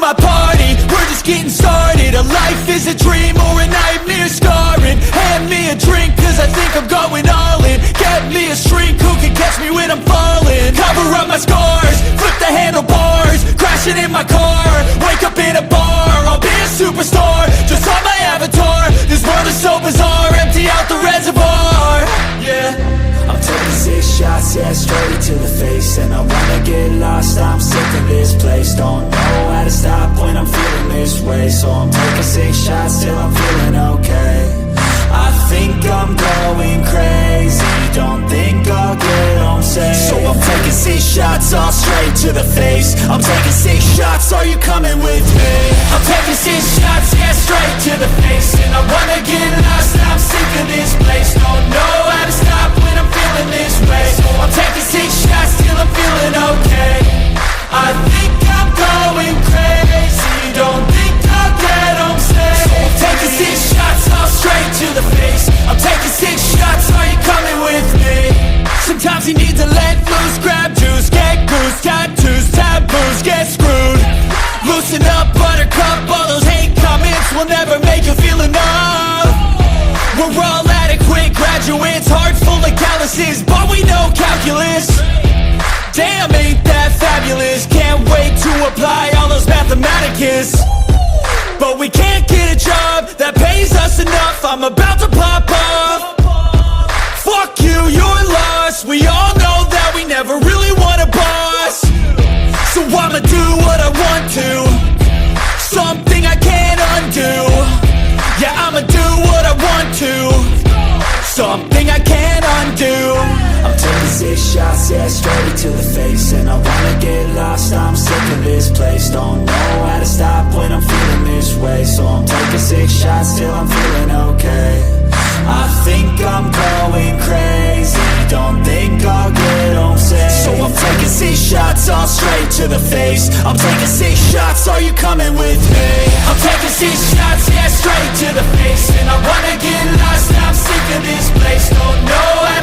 my party, we're just getting started. A life is a dream or a nightmare scarring. Hand me a drink cause I think I'm going all in. Get me a shrink who can catch me when I'm falling. Cover up my scars, flip the handlebars, crashing in my car, wake up in a bar. I'll be a superstar, just on my avatar. This world is so bizarre, empty out the reservoir. Yeah, I'm taking 6 shots, yeah, straight to the face. And I wanna get lost, I'm sick of this place. Don't know how to stop when I'm feeling this way. So I'm taking 6 shots till I'm feeling okay. I think I'm going crazy, don't think I'll get home safe. So I'm taking 6 shots, all straight to the face. I'm taking 6 shots, are you coming with me? I'm taking 6 shots, yeah, straight to the face. And I wanna get lost, I'm sick of this place. Don't know how to stop when I'm feeling this way. So I'm taking 6 shots till I'm feeling okay. I think I'm going crazy, don't think I'll get home safe. So I'm taking 6 shots, all straight to the face. I'm taking 6 shots, are you coming with me? Sometimes you need to let loose, grab juice, get goose, tattoos, taboos, get screwed. Loosen up, buttercup, all those hate comments will never make you feel enough. We're all adequate graduates, heart full of calluses, but we know calculus. Damn, ain't that fabulous? Can't wait to apply all those mathematicus. But we can't get a job that pays us enough. I'm about to pop off. Fuck you, you're lost. We all know that we never really want a boss. So I'ma do what I want to, something I can't undo. Yeah, I'ma do what I want to, something I can't undo. I'm taking 6 shots, yeah, straight to the face. And I wanna get lost, I'm sick of this place. Don't know how to stop when I'm feeling this way. So I'm taking 6 shots till I'm feeling okay. I think I'm going crazy, don't think I'll get home safe. So I'm taking 6 shots, all straight to the face. I'm taking 6 shots, are you coming with me? I'm taking 6 shots, yeah, straight to the face. And I wanna get lost, I'm sick of this place. Don't know how